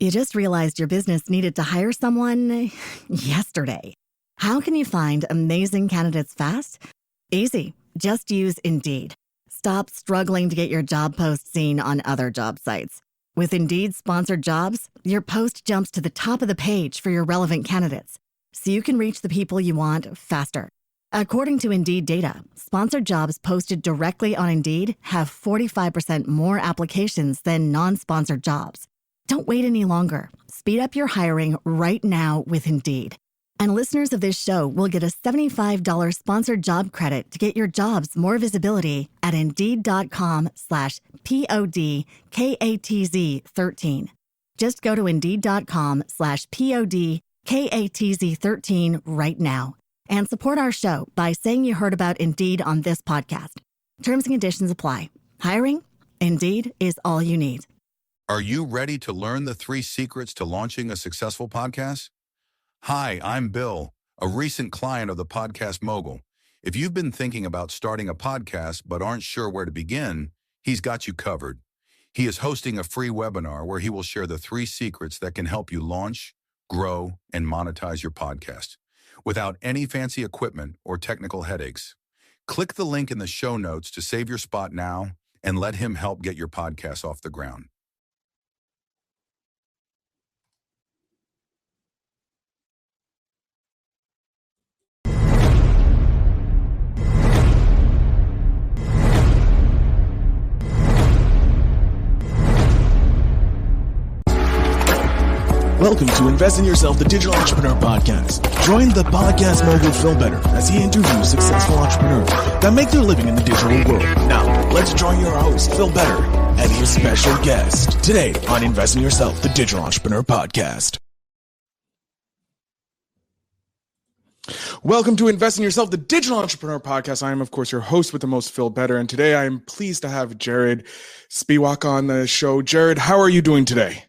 You just realized your business needed to hire someone yesterday. How can you find amazing candidates fast? Easy. Just use Indeed. Stop struggling to get your job post seen on other job sites. With Indeed sponsored jobs, your post jumps to the top of the page for your relevant candidates, so you can reach the people you want faster. According to Indeed data, sponsored jobs posted directly on Indeed have 45% more applications than non-sponsored jobs. Don't wait any longer. Speed up your hiring right now with Indeed. And listeners of this show will get a $75 sponsored job credit to get your jobs more visibility at Indeed.com/PODKATZ13. Just go to Indeed.com/PODKATZ13 right now and support our show by saying you heard about Indeed on this podcast. Terms and conditions apply. Hiring? Indeed is all you need. Are you ready to learn the 3 secrets to launching a successful podcast? Hi, I'm Bill, a recent client of the Podcast Mogul. If you've been thinking about starting a podcast but aren't sure where to begin, he's got you covered. He is hosting a free webinar where he will share the 3 secrets that can help you launch, grow, and monetize your podcast without any fancy equipment or technical headaches. Click the link in the show notes to save your spot now and let him help get your podcast off the ground. Welcome to Invest in Yourself, the Digital Entrepreneur Podcast. Join the Podcast Mogul Phil Better as he interviews successful entrepreneurs that make their living in the digital world. Now, let's join your host, Phil Better, and his special guest today on Invest in Yourself, the Digital Entrepreneur Podcast. Welcome to Invest in Yourself, the Digital Entrepreneur Podcast. I am, of course, your host with the most, Phil Better, and today I am pleased to have Jarod Spiewak on the show. Jarod, how are you doing today?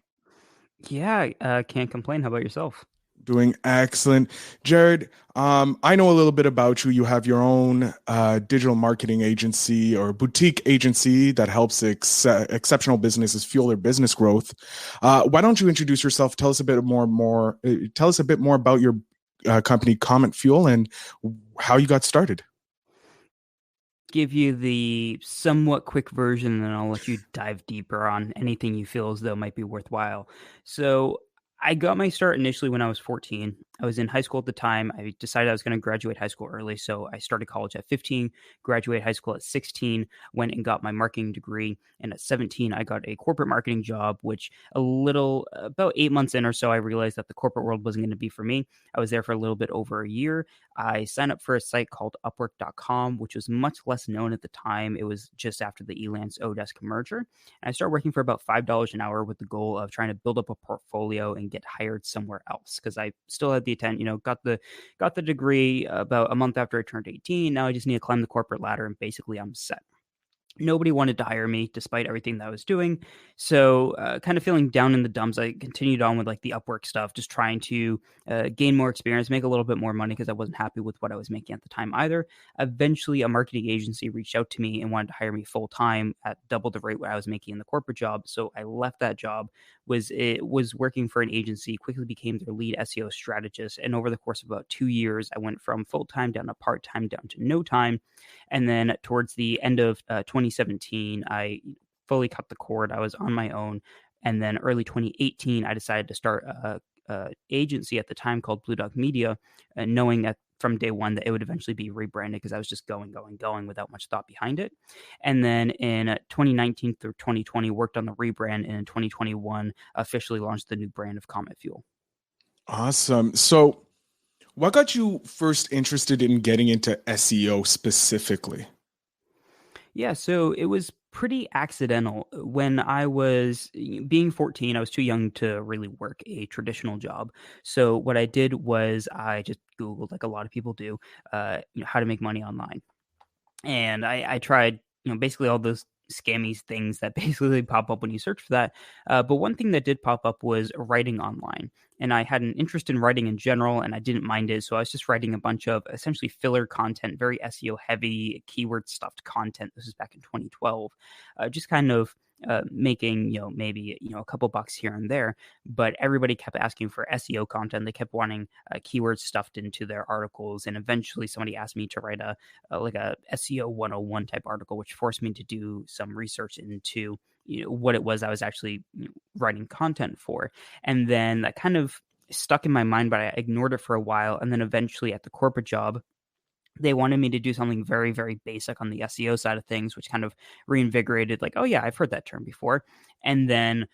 Yeah, can't complain. How about yourself? Doing excellent. Jarod, I know a little bit about you. You have your own digital marketing agency or boutique agency that helps exceptional businesses fuel their business growth. Why don't you introduce yourself? Tell us a bit more about your company, Comet Fuel, and how you got started. Give you the somewhat quick version, and then I'll let you dive deeper on anything you feel as though might be worthwhile. So I got my start initially when I was 14. I was in high school at the time. I decided I was going to graduate high school early, so I started college at 15, graduated high school at 16, went and got my marketing degree, and at 17, I got a corporate marketing job, which about 8 months in or so, I realized that the corporate world wasn't going to be for me. I was there for a little bit over a year. I signed up for a site called Upwork.com, which was much less known at the time. It was just after the Elance Odesk merger. And I started working for about $5 an hour with the goal of trying to build up a portfolio and get hired somewhere else, because I still had the intent, got the degree about a month after I turned 18. Now I just need to climb the corporate ladder, and basically I'm set. Nobody wanted to hire me despite everything that I was doing. So kind of feeling down in the dumps, I continued on with like the Upwork stuff, just trying to gain more experience, make a little bit more money, because I wasn't happy with what I was making at the time either. Eventually, a marketing agency reached out to me and wanted to hire me full time at double the rate what I was making in the corporate job. So I left that job, was working for an agency, quickly became their lead SEO strategist. And over the course of about 2 years, I went from full time down to part time down to no time. And then towards the end of 2017, I fully cut the cord. I was on my own. And then early 2018, I decided to start a agency at the time called Blue Dog Media, knowing that from day one that it would eventually be rebranded, because I was just going without much thought behind it. And then in 2019 through 2020, worked on the rebrand, and in 2021, officially launched the new brand of Comet Fuel. Awesome. So what got you first interested in getting into SEO specifically? Yeah, so it was pretty accidental. When I was being 14, I was too young to really work a traditional job. So what I did was I just Googled, like a lot of people do, how to make money online. And I tried, basically all those scammy things that basically pop up when you search for that. But one thing that did pop up was writing online. And I had an interest in writing in general, and I didn't mind it. So I was just writing a bunch of essentially filler content, very SEO heavy, keyword stuffed content. This was back in 2012. Just kind of making, maybe, a couple bucks here and there, but everybody kept asking for SEO content. They kept wanting keywords stuffed into their articles. And eventually somebody asked me to write a SEO 101 type article, which forced me to do some research into what it was I was actually writing content for. And then that kind of stuck in my mind, but I ignored it for a while. And then eventually at the corporate job, they wanted me to do something very, very basic on the SEO side of things, which kind of reinvigorated, like, oh yeah, I've heard that term before. And then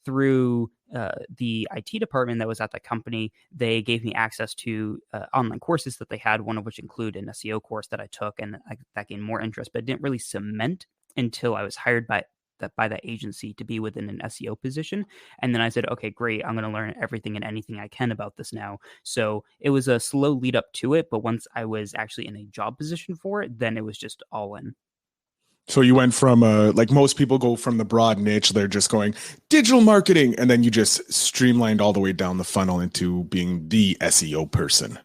through the IT department that was at that company, they gave me access to online courses that they had, one of which included an SEO course that I took, and that gained more interest, but it didn't really cement until I was hired by that agency to be within an SEO position. And then I said, okay, great, I'm going to learn everything and anything I can about this now. So it was a slow lead up to it, but once I was actually in a job position for it, then it was just all in. So you went from like most people go from the broad niche, they're just going digital marketing, and then you just streamlined all the way down the funnel into being the SEO person.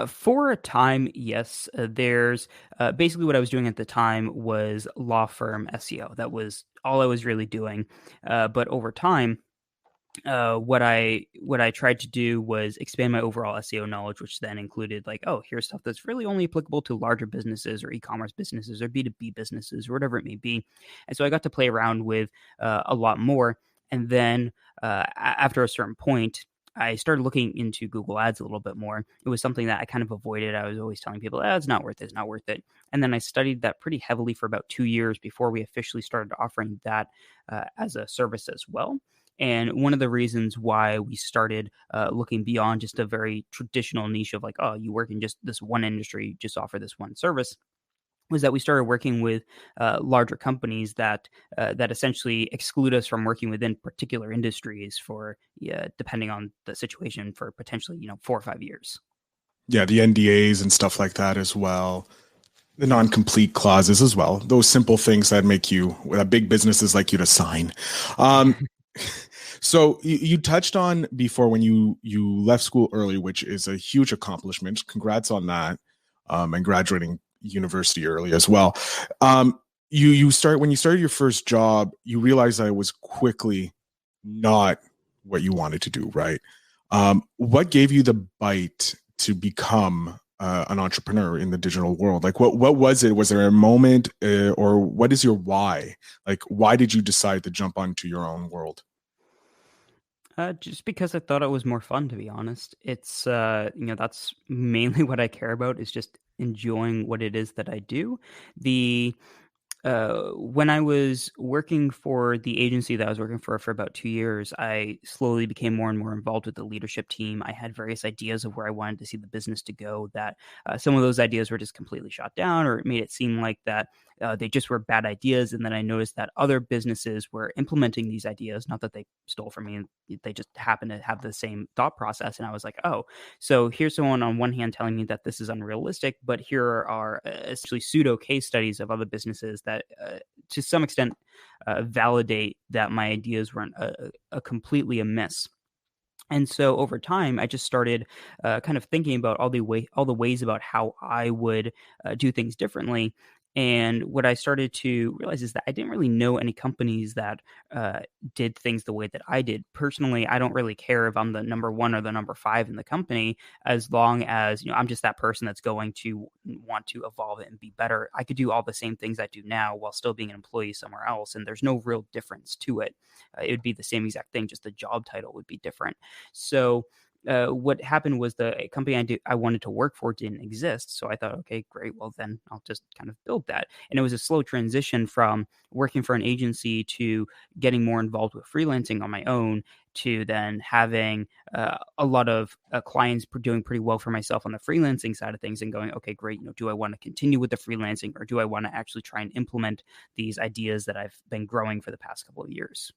For a time, yes. There's basically what I was doing at the time was law firm SEO. That was all I was really doing. But over time, what I tried to do was expand my overall SEO knowledge, which then included like, oh, here's stuff that's really only applicable to larger businesses or e-commerce businesses or B2B businesses or whatever it may be. And so I got to play around with a lot more. And then after a certain point, I started looking into Google Ads a little bit more. It was something that I kind of avoided. I was always telling people, it's not worth it. It's not worth it. And then I studied that pretty heavily for about 2 years before we officially started offering that as a service as well. And one of the reasons why we started looking beyond just a very traditional niche of like, oh, you work in just this one industry, just offer this one service, was that we started working with larger companies that essentially exclude us from working within particular industries for, depending on the situation, for potentially 4 or 5 years. Yeah, the NDAs and stuff like that as well. The non-complete clauses as well. Those simple things that make you, that big businesses like you to sign. So you touched on before when you left school early, which is a huge accomplishment. Congrats on that, and graduating university early as well. When you started your first job, you realized that it was quickly not what you wanted to do, right? What gave you the bite to become an entrepreneur in the digital world? Like what was it? Was there a moment, or what is your why? Like, why did you decide to jump onto your own world? Just because I thought it was more fun, to be honest. It's, that's mainly what I care about, is just enjoying what it is that I do. When I was working for the agency that I was working for about 2 years, I slowly became more and more involved with the leadership team. I had various ideas of where I wanted to see the business to go, that some of those ideas were just completely shot down, or it made it seem like that they just were bad ideas. And then I noticed that other businesses were implementing these ideas, not that they stole from me, they just happened to have the same thought process. And I was like, oh, so here's someone on one hand telling me that this is unrealistic, but here are essentially pseudo case studies of other businesses that to some extent validate that my ideas weren't a completely amiss. And so over time, I just started kind of thinking about all the ways about how I would do things differently. And what I started to realize is that I didn't really know any companies that did things the way that I did. Personally, I don't really care if I'm the number 1 or the number 5 in the company, as long as I'm just that person that's going to want to evolve it and be better. I could do all the same things I do now while still being an employee somewhere else, and there's no real difference to it. It would be the same exact thing, just the job title would be different. So what happened was the company I wanted to work for didn't exist. So I thought, okay, great. Well, then I'll just kind of build that. And it was a slow transition from working for an agency to getting more involved with freelancing on my own, to then having a lot of clients doing pretty well for myself on the freelancing side of things, and going, okay, great. Do I want to continue with the freelancing, or do I want to actually try and implement these ideas that I've been growing for the past couple of years?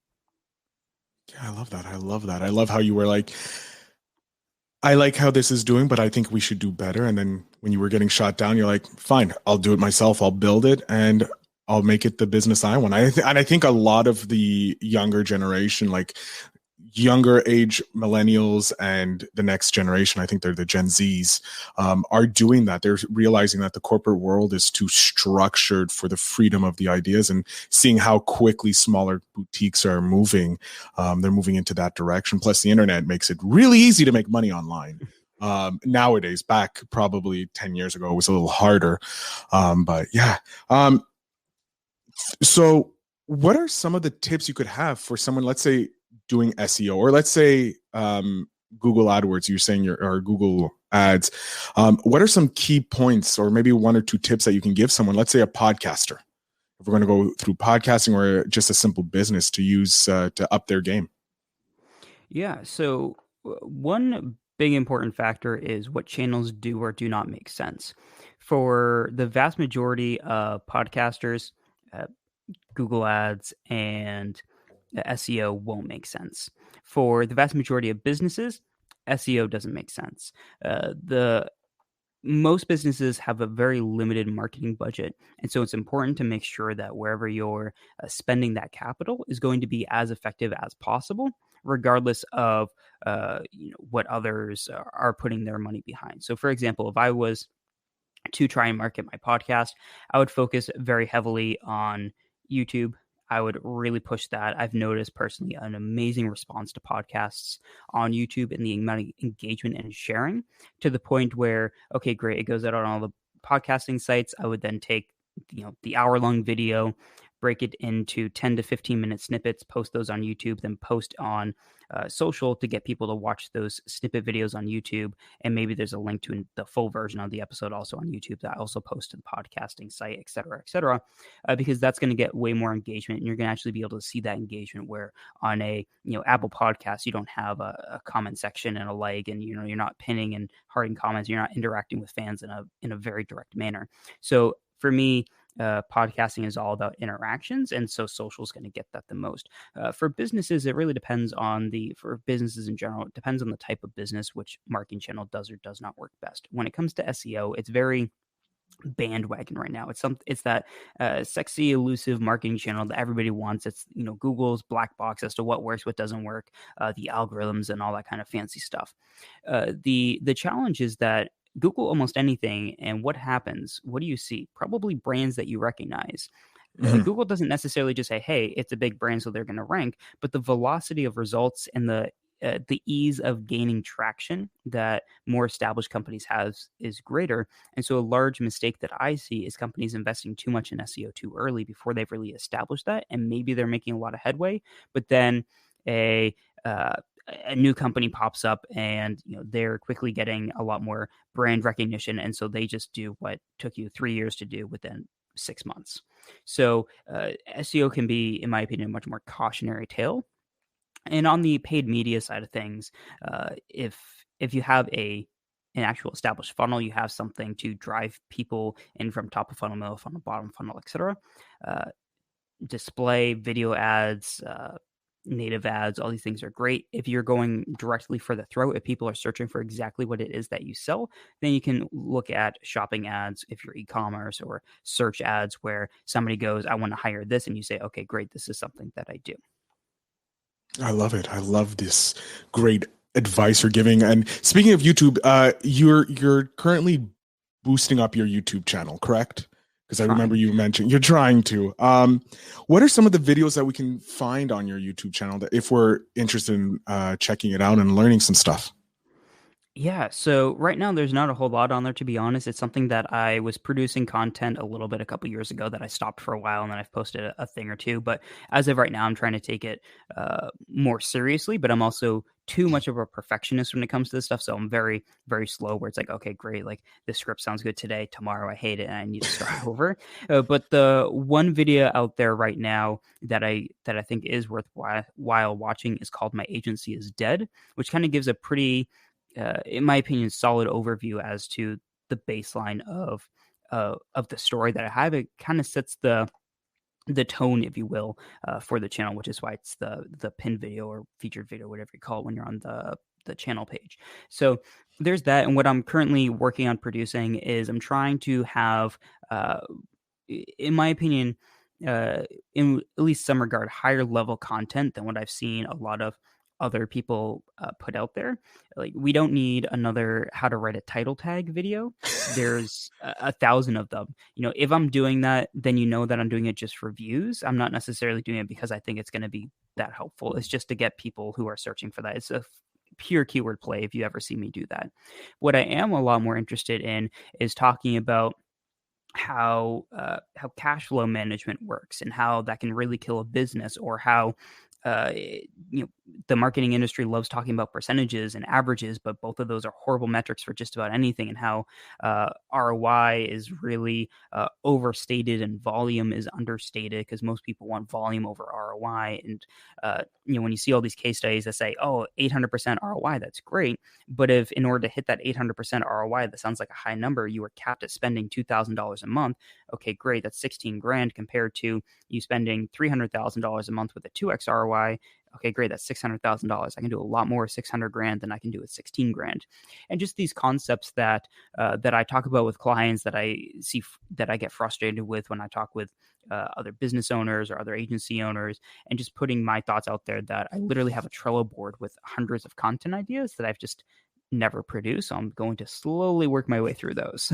Yeah, I love that. I love how you were like, I like how this is doing, but I think we should do better. And then when you were getting shot down, you're like, fine, I'll do it myself. I'll build it and I'll make it the business I want. And I think a lot of the younger generation, like younger age millennials and the next generation, I think they're the Gen Zs, are doing that. They're realizing that the corporate world is too structured for the freedom of the ideas, and seeing how quickly smaller boutiques are moving. They're moving into that direction. Plus, the internet makes it really easy to make money online. Nowadays, back probably 10 years ago, it was a little harder. But yeah. So what are some of the tips you could have for someone, let's say, doing SEO, or let's say Google AdWords, you're saying or Google Ads. What are some key points, or maybe one or two tips that you can give someone, let's say a podcaster, if we're going to go through podcasting or just a simple business, to use to up their game? Yeah. So one big important factor is what channels do or do not make sense. For the vast majority of podcasters, Google Ads and SEO won't make sense. For the vast majority of businesses, SEO doesn't make sense. The Most businesses have a very limited marketing budget, and so it's important to make sure that wherever you're spending that capital is going to be as effective as possible, regardless of what others are putting their money behind. So, for example, if I was to try and market my podcast, I would focus very heavily on YouTube. I would really push that. I've noticed personally an amazing response to podcasts on YouTube and the amount of engagement and sharing, to the point where, okay, great, it goes out on all the podcasting sites. I would then take the hour-long video, break it into 10 to 15-minute snippets, post those on YouTube, then post on social to get people to watch those snippet videos on YouTube. And maybe there's a link to the full version of the episode also on YouTube that I also post to the podcasting site, et cetera, because that's going to get way more engagement, and you're going to actually be able to see that engagement, where on a Apple Podcast, you don't have a comment section and a like, and you're not pinning and hearting comments, you're not interacting with fans in a very direct manner. So for me, podcasting is all about interactions, and so social is going to get that the most. For businesses, it really depends for businesses in general, it depends on the type of business, which marketing channel does or does not work best. When it comes to SEO, it's very bandwagon right now. It's that sexy, elusive marketing channel that everybody wants. It's Google's black box as to what works, what doesn't work, the algorithms and all that kind of fancy stuff. The challenge is that Google almost anything, and what happens? What do you see? Probably brands that you recognize. Google doesn't necessarily just say, "Hey, it's a big brand, so they're going to rank," but the velocity of results and the ease of gaining traction that more established companies have is greater. And so a large mistake that I see is companies investing too much in SEO too early before they've really established that, and maybe they're making a lot of headway, but then a new company pops up, and they're quickly getting a lot more brand recognition, and so they just do what took you 3 years to do within 6 months. So SEO can be, in my opinion, a much more cautionary tale. And on the paid media side of things, if you have an actual established funnel, you have something to drive people in from top of funnel, middle of funnel, bottom funnel, etc. Display, video ads, native ads, all these things are great. If you're going directly for the throat, if people are searching for exactly what it is that you sell, then you can look at shopping ads if you're e-commerce, or search ads where somebody goes, I want to hire this, and you say, okay, great, this is something that I do. I love it. I love this great advice you're giving. And speaking of YouTube, you're currently boosting up your YouTube channel, correct? Because I remember you mentioned you're trying to. What are some of the videos that we can find on your YouTube channel that, if we're interested in checking it out and learning some stuff? Yeah, so right now there's not a whole lot on there, to be honest. It's something that I was producing content a little bit a couple years ago that I stopped for a while, and then I've posted a thing or two. But as of right now, I'm trying to take it more seriously, but I'm also too much of a perfectionist when it comes to this stuff. So I'm very, very slow, where it's like, okay, great, like this script sounds good today. Tomorrow I hate it and I need to start over. But the one video out there right now that I think is worthwhile watching is called "My Agency is Dead," which kind of gives a pretty in my opinion, solid overview as to the baseline of the story that I have. It kind of sets the tone, if you will, for the channel, which is why it's the pin video or featured video, whatever you call it, when you're on the channel page. So there's that. And what I'm currently working on producing is I'm trying to have, in my opinion, in at least some regard, higher level content than what I've seen a lot of other people put out there. Like, we don't need another how to write a title tag video. There's 1,000 of them. If I'm doing that, then that I'm doing it just for views. I'm not necessarily doing it because I think it's going to be that helpful. It's just to get people who are searching for that. It's a pure keyword play if you ever see me do that. What I am a lot more interested in is talking about how cash flow management works and how that can really kill a business, or how uh, the marketing industry loves talking about percentages and averages, but both of those are horrible metrics for just about anything, and how ROI is really overstated and volume is understated, because most people want volume over ROI. And when you see all these case studies that say, oh, 800% ROI, that's great. But if in order to hit that 800% ROI, that sounds like a high number, you were capped at spending $2,000 a month. Okay, great. That's 16 grand compared to you spending $300,000 a month with a 2x ROI. Okay, great. That's $600,000. I can do a lot more with 600 grand than I can do with 16 grand. And just these concepts that I talk about with clients, that I see that I get frustrated with when I talk with other business owners or other agency owners, and just putting my thoughts out there, that I literally have a Trello board with hundreds of content ideas that I've just never produced. So I'm going to slowly work my way through those.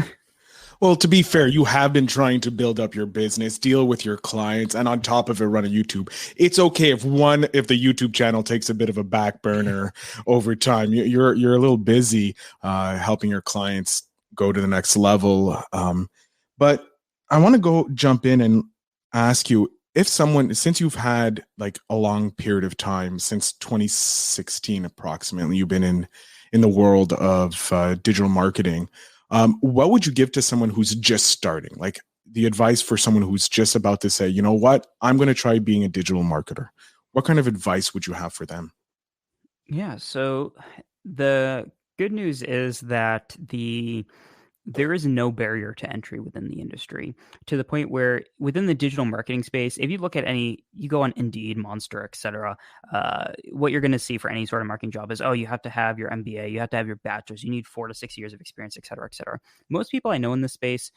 Well, to be fair, you have been trying to build up your business, deal with your clients, and on top of it, run a YouTube. It's okay if the YouTube channel takes a bit of a back burner over time. You're a little busy helping your clients go to the next level. But I want to jump in and ask you, if someone, since you've had like a long period of time, since 2016 approximately, you've been in the world of digital marketing. What would you give to someone who's just starting? Like the advice for someone who's just about to say, you know what, I'm going to try being a digital marketer. What kind of advice would you have for them? Yeah. So the good news is that there is no barrier to entry within the industry, to the point where within the digital marketing space, if you look at you go on Indeed, Monster, etc., what you're going to see for any sort of marketing job is, oh, you have to have your MBA, you have to have your bachelor's, you need 4 to 6 years of experience, etc., etc. Most people I know in this space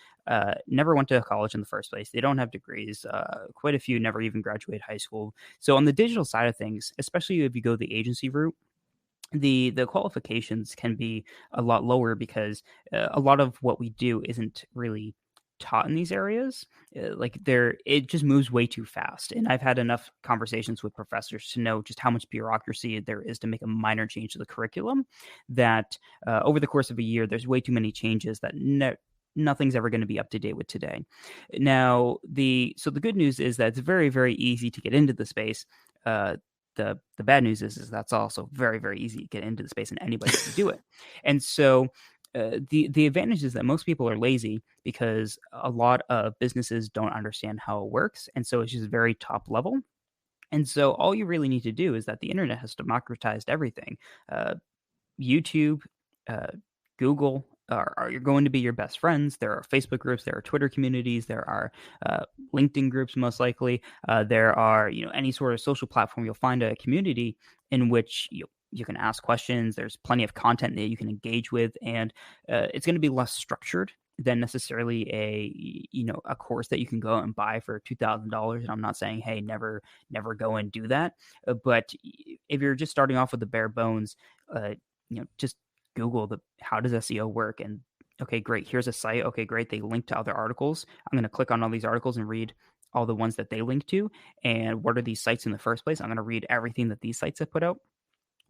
never went to college in the first place. They don't have degrees. Quite a few never even graduated high school. So on the digital side of things, especially if you go the agency route, the qualifications can be a lot lower, because a lot of what we do isn't really taught in these areas. It just moves way too fast, and I've had enough conversations with professors to know just how much bureaucracy there is to make a minor change to the curriculum, that over the course of a year there's way too many changes that nothing's ever going to be up to date with today. Now, so the good news is that it's very, very easy to get into the space. The bad news is that's also very, very easy to get into the space, and anybody can do it. And so the advantage is that most people are lazy, because a lot of businesses don't understand how it works, and so it's just very top level. And so all you really need to do is that the internet has democratized everything. YouTube, uh, Google are going to be your best friends. There are Facebook groups, there are Twitter communities, there are LinkedIn groups, most likely. There are, any sort of social platform, you'll find a community in which you can ask questions. There's plenty of content that you can engage with, and it's going to be less structured than necessarily a course that you can go out and buy for $2,000. And I'm not saying, hey, never go and do that. But if you're just starting off with the bare bones, just Google how does SEO work, and okay, great, here's a site. Okay, great, they link to other articles. I'm going to click on all these articles and read all the ones that they link to. And what are these sites in the first place? I'm going to read everything that these sites have put out.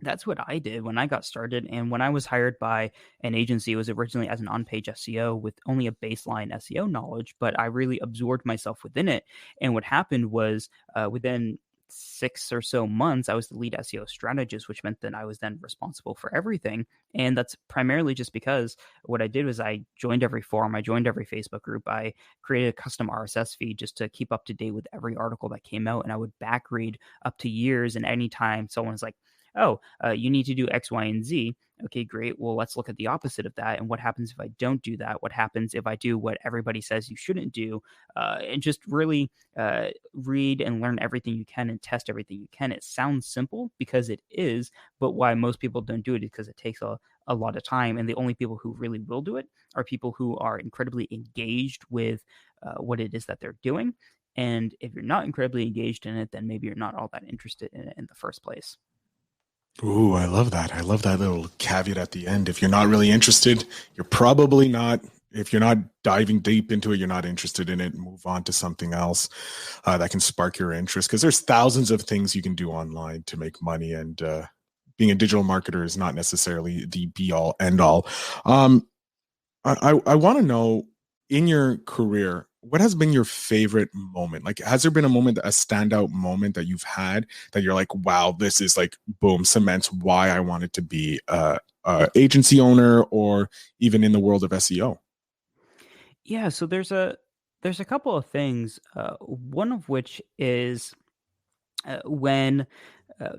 That's what I did when I got started. And when I was hired by an agency, it was originally as an on-page SEO with only a baseline SEO knowledge, but I really absorbed myself within it. And what happened was within 6 or so months, I was the lead SEO strategist, which meant that I was then responsible for everything. And that's primarily just because what I did was I joined every forum, I joined every Facebook group, I created a custom RSS feed just to keep up to date with every article that came out. And I would back read up to years. And anytime someone's like, oh, you need to do X, Y, and Z. Okay, great. Well, let's look at the opposite of that. And what happens if I don't do that? What happens if I do what everybody says you shouldn't do? And just really read and learn everything you can and test everything you can. It sounds simple because it is, but why most people don't do it is because it takes a lot of time. And the only people who really will do it are people who are incredibly engaged with what it is that they're doing. And if you're not incredibly engaged in it, then maybe you're not all that interested in it in the first place. Ooh, I love that. I love that little caveat at the end. If you're not really interested, you're probably not. If you're not diving deep into it, you're not interested in it. Move on to something else that can spark your interest. Because there's thousands of things you can do online to make money, and being a digital marketer is not necessarily the be all end all. Um, I want to know, in your career, what has been your favorite moment? Like, has there been a moment, a standout moment that you've had that you're like, wow, this is like, boom, cements why I wanted to be a agency owner or even in the world of SEO? Yeah, so there's a couple of things. One of which is when uh,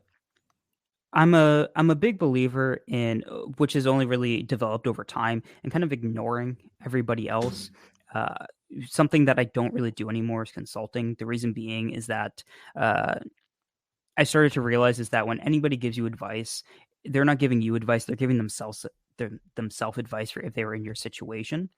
I'm a big believer in which is only really developed over time and kind of ignoring everybody else. Uh, Something that I don't really do anymore is consulting. The reason being is that uh, I started to realize is that when anybody gives you advice, they're not giving you advice; they're giving themselves advice for if they were in your situation.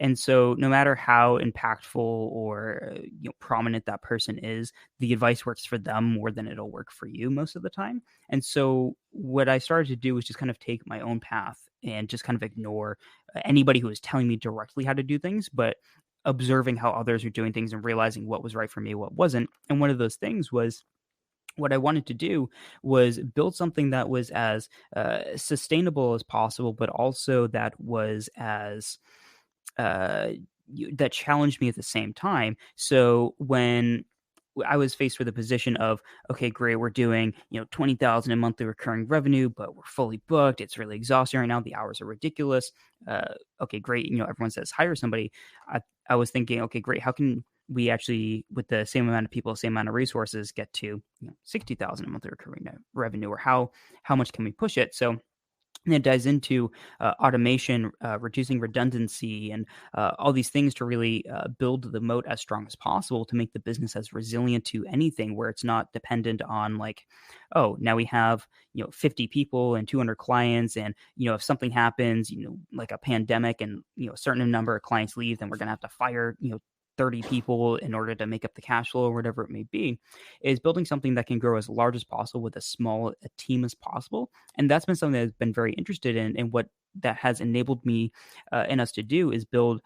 And so no matter how impactful or prominent that person is, the advice works for them more than it'll work for you most of the time. And so what I started to do was just kind of take my own path and just kind of ignore anybody who was telling me directly how to do things, but observing how others are doing things and realizing what was right for me, what wasn't. And one of those things was what I wanted to do was build something that was as sustainable as possible, but also that was as uh, that challenged me at the same time. So when I was faced with a position of, okay, great, we're doing 20,000 in monthly recurring revenue, but we're fully booked. It's really exhausting right now. The hours are ridiculous. Okay, great. Everyone says hire somebody. I was thinking, okay, great. How can we actually, with the same amount of people, same amount of resources, get to 60,000 in monthly recurring revenue, or how much can we push it? So and it dives into automation, reducing redundancy, and all these things to really build the moat as strong as possible to make the business as resilient to anything, where it's not dependent on like, oh, now we have 50 people and 200 clients, and if something happens, like a pandemic, and a certain number of clients leave, then we're going to have to fire 30 people in order to make up the cash flow or whatever it may be. Is building something that can grow as large as possible with as small a team as possible. And that's been something that I've been very interested in. And what that has enabled me and us to do is build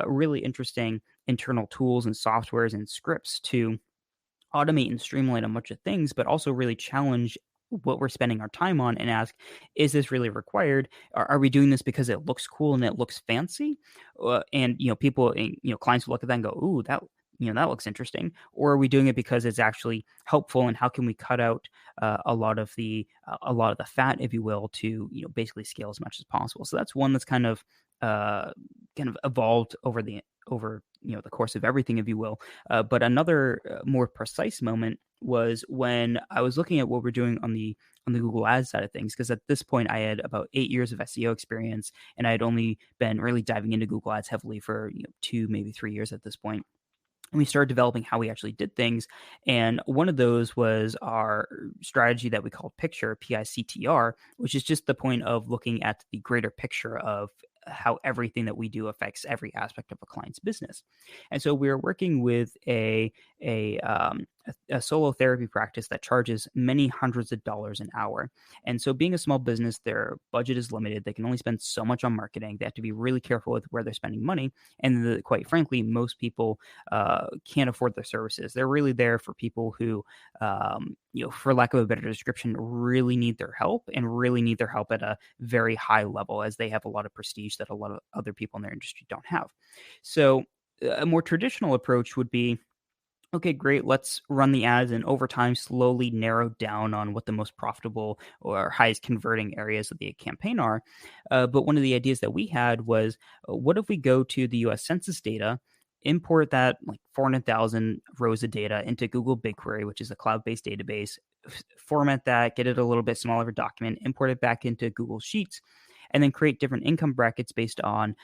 really interesting internal tools and softwares and scripts to automate and streamline a bunch of things, but also really challenge what we're spending our time on and ask, is this really required? Are we doing this because it looks cool and it looks fancy? And people, clients will look at that and go, "Ooh, that looks interesting." Or are we doing it because it's actually helpful? And how can we cut out a lot of the fat, if you will, to basically scale as much as possible? So that's one that's kind of evolved over the course of everything, if you will. But another more precise moment was when I was looking at what we're doing on the Google Ads side of things, because at this point I had about 8 years of SEO experience, and I had only been really diving into Google Ads heavily for 2, maybe 3 years at this point. And we started developing how we actually did things. And one of those was our strategy that we called Picture, PICTR, which is just the point of looking at the greater picture of how everything that we do affects every aspect of a client's business. And so we were working with a solo therapy practice that charges many hundreds of dollars an hour. And so being a small business, their budget is limited. They can only spend so much on marketing. They have to be really careful with where they're spending money. And quite frankly, most people can't afford their services. They're really there for people who, for lack of a better description, really need their help, and really need their help at a very high level, as they have a lot of prestige that a lot of other people in their industry don't have. So a more traditional approach would be, okay, great. Let's run the ads and over time slowly narrow down on what the most profitable or highest converting areas of the campaign are. But one of the ideas that we had was, what if we go to the US Census data, import that like 400,000 rows of data into Google BigQuery, which is a cloud-based database, format that, get it a little bit smaller of a document, import it back into Google Sheets, and then create different income brackets based on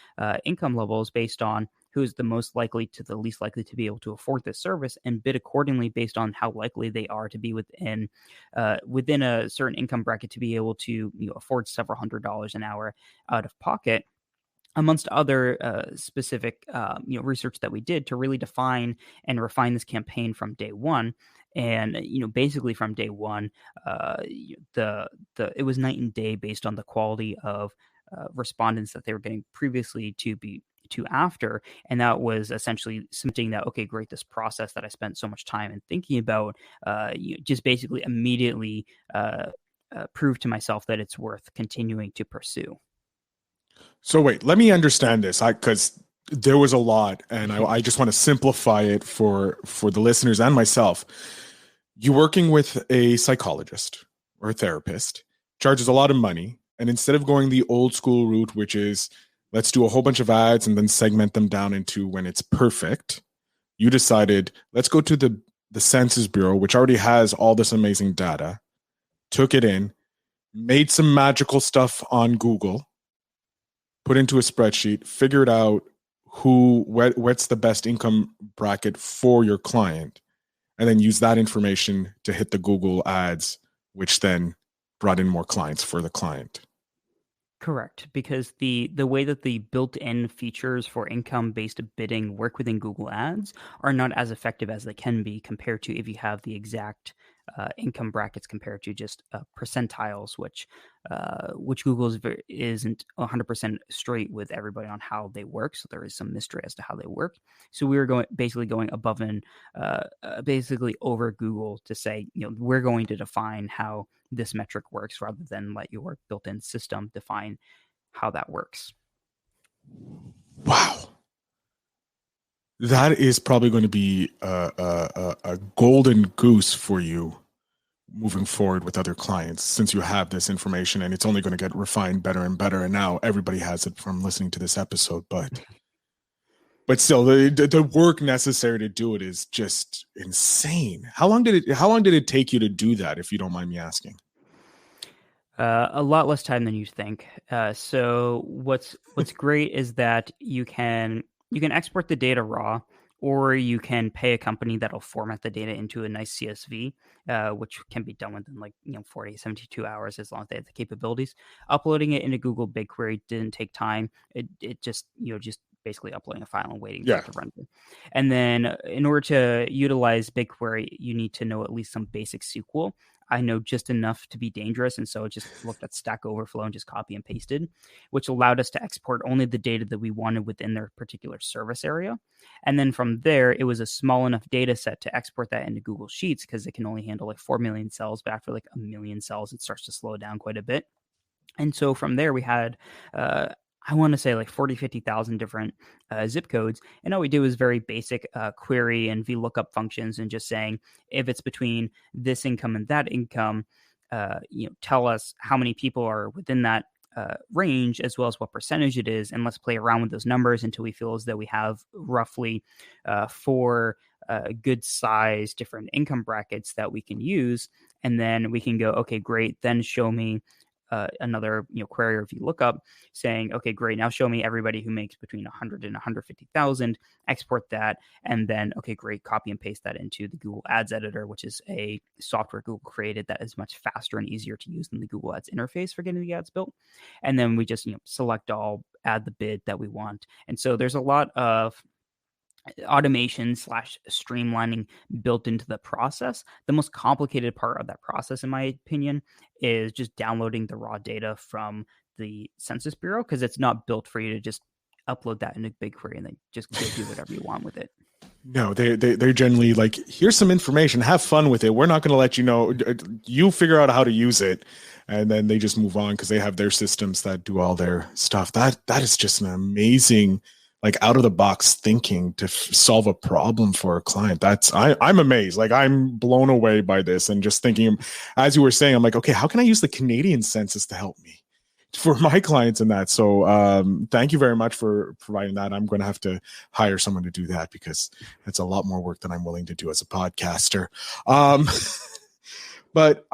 income levels, based on who is the most likely to the least likely to be able to afford this service, and bid accordingly based on how likely they are to be within a certain income bracket to be able to afford several $100s an hour out of pocket, amongst other specific research that we did to really define and refine this campaign from day one. And basically from day one, it was night and day based on the quality of respondents that they were getting previously to after. And that was essentially something that, okay, great, this process that I spent so much time and thinking about, just basically immediately prove to myself that it's worth continuing to pursue. So wait, let me understand this, because there was a lot, and I just want to simplify it for the listeners and myself. You're working with a psychologist or a therapist, charges a lot of money, and instead of going the old school route, which is let's do a whole bunch of ads and then segment them down into when it's perfect, you decided let's go to the Census Bureau, which already has all this amazing data, took it in, made some magical stuff on Google, put into a spreadsheet, figured out what's the best income bracket for your client, and then use that information to hit the Google ads, which then brought in more clients for the client. Correct, because the way that the built-in features for income-based bidding work within Google Ads are not as effective as they can be compared to if you have the exact income brackets compared to just percentiles, which Google isn't 100% straight with everybody on how they work. So there is some mystery as to how they work. So we were basically going above and basically over Google to say, we're going to define how this metric works rather than let your built-in system define how that works. Wow. That is probably going to be a golden goose for you moving forward with other clients, since you have this information and it's only going to get refined better and better. And now everybody has it from listening to this episode, but still the work necessary to do it is just insane. How long did it take you to do that, if you don't mind me asking? A lot less time than you think. So what's great is that you can export the data raw, or you can pay a company that'll format the data into a nice CSV, which can be done within 40, 72 hours as long as they have the capabilities. Uploading it into Google BigQuery didn't take time. It just basically uploading a file and waiting for it to run. And then in order to utilize BigQuery, you need to know at least some basic SQL. I know just enough to be dangerous, and so I just looked at Stack Overflow and just copy and pasted, which allowed us to export only the data that we wanted within their particular service area. And then from there, it was a small enough data set to export that into Google Sheets, because it can only handle 4 million cells, but after 1 million cells, it starts to slow down quite a bit. And so from there, we had I want to say 40, 50,000 different zip codes. And all we did was very basic query and VLOOKUP functions, and just saying, if it's between this income and that income, tell us how many people are within that range, as well as what percentage it is. And let's play around with those numbers until we feel as though we have roughly 4 good size different income brackets that we can use. And then we can go, okay, great. Then show me another query or VLOOKUP saying, okay, great, now show me everybody who makes between 100 and 150,000, export that, and then, okay, great, copy and paste that into the Google Ads editor, which is a software Google created that is much faster and easier to use than the Google Ads interface for getting the ads built. And then we just select all, add the bid that we want. And so there's a lot of automation / streamlining built into the process. The most complicated part of that process, in my opinion, is just downloading the raw data from the Census Bureau, because it's not built for you to just upload that into BigQuery and then just go do whatever you want with it. No, they're generally here's some information, have fun with it. We're not going to let you know. You figure out how to use it, and then they just move on because they have their systems that do all their stuff. That is just an amazing, out of the box thinking to solve a problem for a client. I'm amazed. I'm blown away by this, and just thinking, as you were saying, I'm okay, how can I use the Canadian census to help me for my clients in that? So thank you very much for providing that. I'm going to have to hire someone to do that, because it's a lot more work than I'm willing to do as a podcaster. But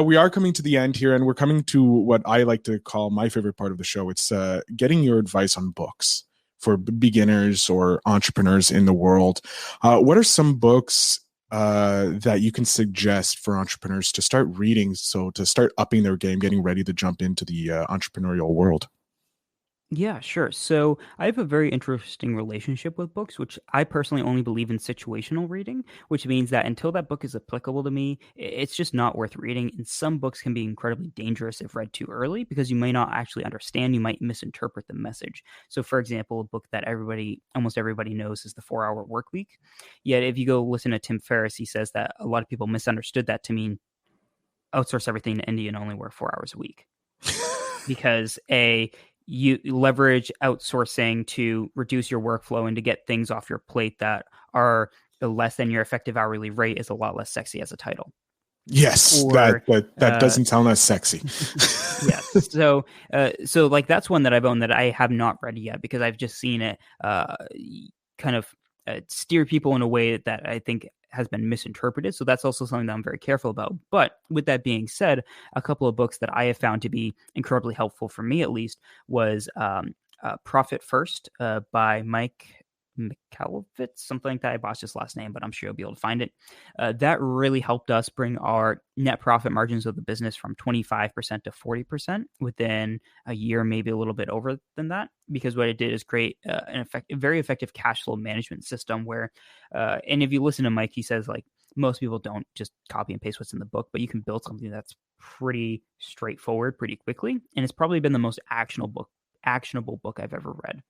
we are coming to the end here, and we're coming to what I like to call my favorite part of the show. It's getting your advice on books for beginners or entrepreneurs in the world. What are some books that you can suggest for entrepreneurs to start reading, so to start upping their game, getting ready to jump into the entrepreneurial world? Yeah, sure. So I have a very interesting relationship with books, which I personally only believe in situational reading, which means that until that book is applicable to me, it's just not worth reading. And some books can be incredibly dangerous if read too early because you may not actually understand, you might misinterpret the message. So, for example, a book that almost everybody knows is The 4 Hour Work Week. Yet, if you go listen to Tim Ferriss, he says that a lot of people misunderstood that to mean outsource everything to India and only work 4 hours a week because you leverage outsourcing to reduce your workflow and to get things off your plate that are less than your effective hourly rate is a lot less sexy as a title. Yes, Or that doesn't sound as sexy. yes. So like that's one that I've owned that I have not read yet because I've just seen it kind of steer people in a way that I think has been misinterpreted. So that's also something that I'm very careful about. But with that being said, a couple of books that I have found to be incredibly helpful for me, at least, was Profit First by Mike McAlevitz, something like that. I botched his last name, but I'm sure you'll be able to find it. That really helped us bring our net profit margins of the business from 25% to 40% within a year, maybe a little bit over than that, because what it did is create a very effective cash flow management system where, and if you listen to Mike, he says like most people don't just copy and paste what's in the book, but you can build something that's pretty straightforward pretty quickly. And it's probably been the most actionable book I've ever read.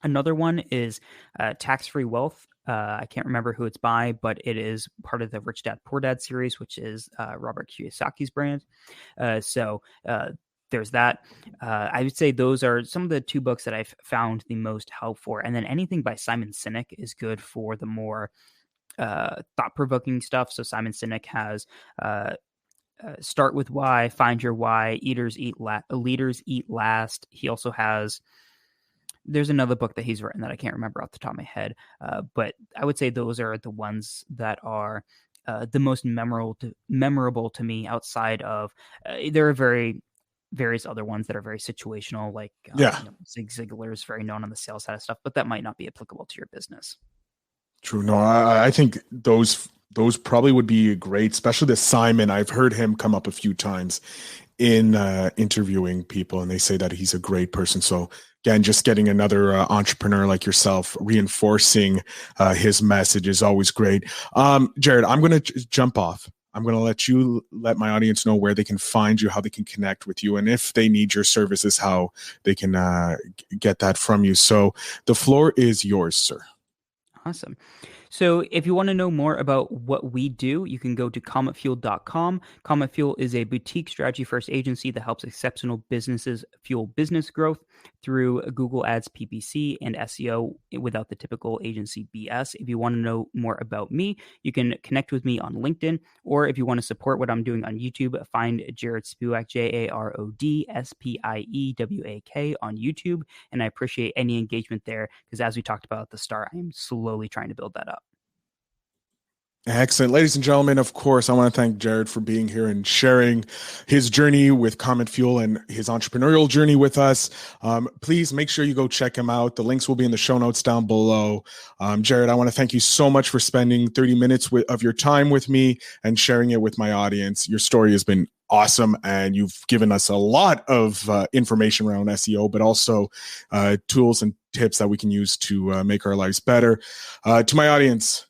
Another one is Tax-Free Wealth. I can't remember who it's by, but it is part of the Rich Dad Poor Dad series, which is Robert Kiyosaki's brand. So there's that. I would say those are some of the two books that I've found the most helpful. And then anything by Simon Sinek is good for the more thought-provoking stuff. So Simon Sinek has Start with Why, Find Your Why, Leaders Eat Last. He also has... There's another book that he's written that I can't remember off the top of my head, but I would say those are the ones that are the most memorable to me outside of there are various other ones that are very situational, like Zig Ziglar is very known on the sales side of stuff, but that might not be applicable to your business. True. No, I think those probably would be great, especially the Simon. I've heard him come up a few times in interviewing people, and they say that he's a great person. So again, just getting another entrepreneur like yourself reinforcing his message is always great. Jarod, I'm going to jump off. I'm going to let my audience know where they can find you, how they can connect with you, and if they need your services, how they can get that from you. So the floor is yours, sir. Awesome. So if you want to know more about what we do, you can go to cometfuel.com. Comet Fuel is a boutique strategy-first agency that helps exceptional businesses fuel business growth through Google Ads, PPC, and SEO without the typical agency BS. If you want to know more about me, you can connect with me on LinkedIn, or if you want to support what I'm doing on YouTube, find Jarod Spiewak, Jarod Spiewak on YouTube, and I appreciate any engagement there because as we talked about at the start, I am slowly trying to build that up. Excellent. Ladies and gentlemen, of course, I want to thank Jarod for being here and sharing his journey with Comet Fuel and his entrepreneurial journey with us. Please make sure you go check him out. The links will be in the show notes down below. Jarod, I want to thank you so much for spending 30 minutes of your time with me and sharing it with my audience. Your story has been awesome, and you've given us a lot of information around SEO, but also tools and tips that we can use to make our lives better. To my audience,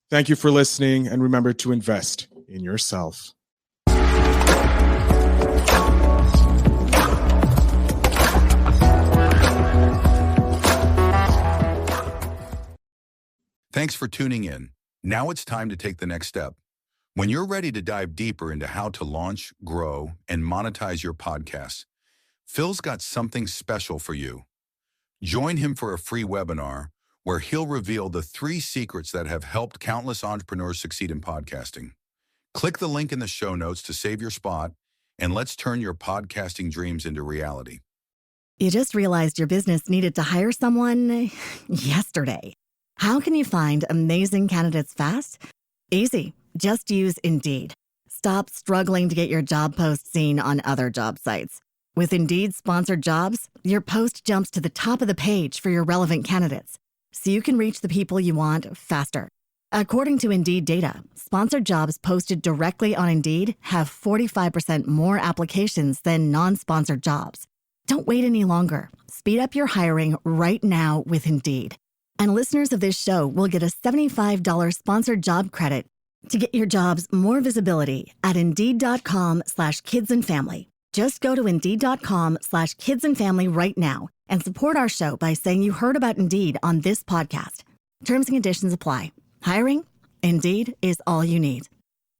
thank you for listening, and remember to invest in yourself. Thanks for tuning in. Now it's time to take the next step. When you're ready to dive deeper into how to launch, grow, and monetize your podcast, Phil's got something special for you. Join him for a free webinar where he'll reveal the 3 secrets that have helped countless entrepreneurs succeed in podcasting. Click the link in the show notes to save your spot, and let's turn your podcasting dreams into reality. You just realized your business needed to hire someone yesterday. How can you find amazing candidates fast? Easy. Just use Indeed. Stop struggling to get your job post seen on other job sites. With Indeed sponsored jobs, your post jumps to the top of the page for your relevant candidates, so you can reach the people you want faster. According to Indeed data, sponsored jobs posted directly on Indeed have 45% more applications than non-sponsored jobs. Don't wait any longer. Speed up your hiring right now with Indeed. And listeners of this show will get a $75 sponsored job credit to get your jobs more visibility at Indeed.com/kidsandfamily. Just go to Indeed.com/kidsandfamily right now and support our show by saying you heard about Indeed on this podcast. Terms and conditions apply. Hiring? Indeed is all you need.